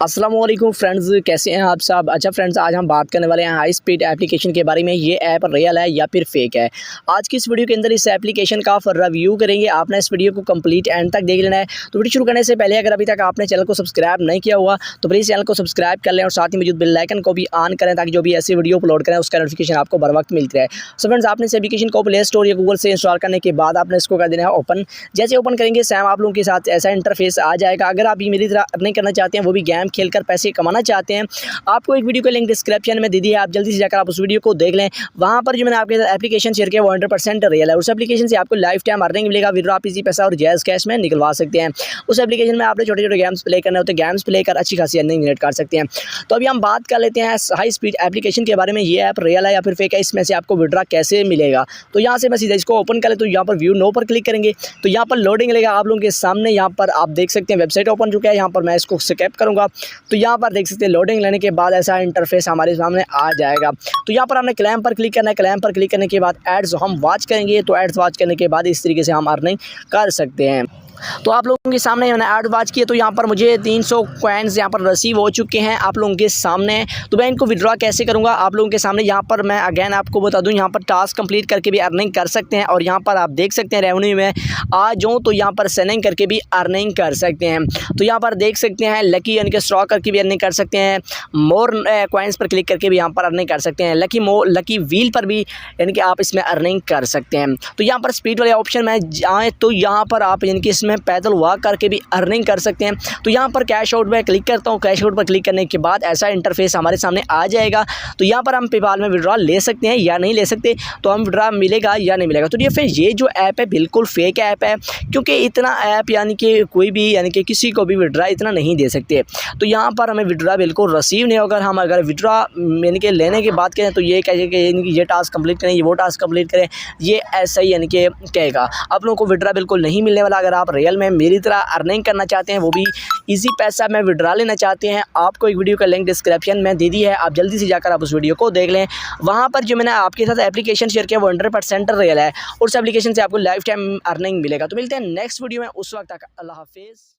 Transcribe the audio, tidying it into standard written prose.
अस्सलाम वालेकुम फ्रेंड्स, कैसे हैं आप सब। अच्छा फ्रेंड्स, आज हम बात करने वाले हैं हाई स्पीड एप्लीकेशन के बारे में। ये ऐप रियल है या फिर फेक है। आज की इस वीडियो के अंदर इस एप्लीकेशन का रिव्यू करेंगे। आपने इस वीडियो को कंप्लीट एंड तक देख लेना है। तो वीडियो शुरू करने से पहले अगर अभी तक आपने चैनल को सब्सक्राइब नहीं किया हुआ तो प्लीज़ चैनल को सब्सक्राइब कर लें और साथ ही मौजूद बेल आइकन को भी ऑन करें ताकि जो भी ऐसी वीडियो अपलोड करें उसका नोटिफिकेशन आपको बर वक्त मिलती रहे। सो फ्रेंड्स, आपने इस एप्लीकेशन को प्ले स्टोर या गूगल से इंस्टॉल करने के बाद आपने इसको कर देना है ओपन। जैसे ओपन करेंगे सेम आप लोगों के साथ ऐसा इंटरफेस आ जाएगा। अगर आप ये मेरी तरह अर्निंग करना चाहते हैं, वो भी गेम खेलकर पैसे कमाना चाहते हैं, आपको एक वीडियो का लिंक डिस्क्रिप्शन में दे दी है, आप जल्दी से जाकर आप उस वीडियो को देख लें। वहाँ पर जो मैंने आपके एप्लीकेशन शेयर किया वो 100% रियल है। उस एप्लीकेशन से आपको लाइफ टाइम अर्निंग मिलेगा, विड्रॉ इजी पैसा और जैज़ कैश में निकलवा सकते हैं। उस एप्लीकेशन में आपने छोटे छोटे गेम्स प्ले करने होते हैं, गेम्स प्ले कर अच्छी खासी अर्निंग जनरेट कर सकते हैं। तो अभी हम बात कर लेते हैं हाई स्पीड एप्लीकेशन के बारे में। ये ऐप रियल है या फिर फेक है, इसमें से आपको विड्रॉ कैसे मिलेगा। तो यहाँ से मैं सीधा इसको ओपन करें तो यहाँ पर व्यू नो पर क्लिक करेंगे तो यहाँ पर लोडिंग लेगा आप लोगों के सामने। यहाँ पर आप देख सकते हैं वेबसाइट ओपन चुका है। यहाँ पर मैं इसको स्किप करूँगा तो यहाँ पर देख सकते हैं लोडिंग लेने के बाद ऐसा इंटरफेस हमारे सामने आ जाएगा। तो यहाँ पर हमने क्लेम पर क्लिक करना है। क्लेम पर क्लिक करने के बाद एड्स हम वॉच करेंगे। तो एड्स वॉच करने के बाद इस तरीके से हम अर्निंग कर सकते हैं। तो आप लोगों के सामने मैंने ऐड वॉच किया तो यहाँ पर मुझे 300 कॉइन्स यहाँ पर रिसीव हो चुके हैं आप लोगों के सामने। तो मैं इनको विड्रॉ कैसे करूँगा आप लोगों के सामने। यहाँ पर मैं अगेन आपको बता दूँ, यहाँ पर टास्क कंप्लीट करके भी अर्निंग कर सकते हैं और यहाँ पर आप देख सकते हैं रेवेन्यू में आ जाऊँ तो यहाँ पर सेलिंग करके भी अर्निंग कर सकते हैं। तो यहाँ पर देख सकते हैं लकी यानी कि स्टॉक करके भी अर्निंग कर सकते हैं। मोर कॉइन्स पर क्लिक करके भी यहाँ पर अर्निंग कर सकते हैं। लकी व्हील पर भी यानी कि आप इसमें अर्निंग कर सकते हैं। तो यहाँ पर स्पीड वाले ऑप्शन में जाएँ तो यहाँ पर आप यानी कि इसमें पैदल वॉक करके भी अर्निंग कर सकते हैं। तो यहाँ पर कैश आउट में क्लिक करता हूँ। कैश आउट पर क्लिक करने के बाद ऐसा इंटरफेस हमारे सामने आ जाएगा। तो यहाँ पर हम पेपाल में विड्रॉ ले सकते हैं या नहीं ले सकते, तो हम विड्रॉ मिलेगा या नहीं मिलेगा। तो ये फिर ये जो ऐप है बिल्कुल फेक ऐप है, क्योंकि इतना ऐप यानी कि कोई भी यानी कि किसी को भी विड्रॉ इतना नहीं दे सकते। तो यहाँ पर हमें विड्रॉ बिल्कुल रिसीव नहीं होगा। हम अगर विड्रॉ यानी कि लेने की बात करें तो ये कहेगा कि ये टास्क कंप्लीट करें, ये वो टास्क कंप्लीट करें, ये ऐसा ही यानी कि कहेगा। आप लोगों को विड्रॉ बिल्कुल नहीं मिलने वाला। अगर आप रियल में मेरी तरह अर्निंग करना चाहते हैं, वो भी इजी पैसा में विड्रॉ लेना चाहते हैं, आपको एक वीडियो का लिंक डिस्क्रिप्शन में दे दी है, आप जल्दी से जाकर आप उस वीडियो को देख लें। वहाँ पर जो मैंने आपके साथ एप्लीकेशन शेयर किया वो 100% रियल है। उस एप्लीकेशन से आपको लाइफ टाइम अर्निंग मिलेगा। तो मिलते हैं नेक्स्ट वीडियो में, उस वक्त तक अल्लाह हाफिज़।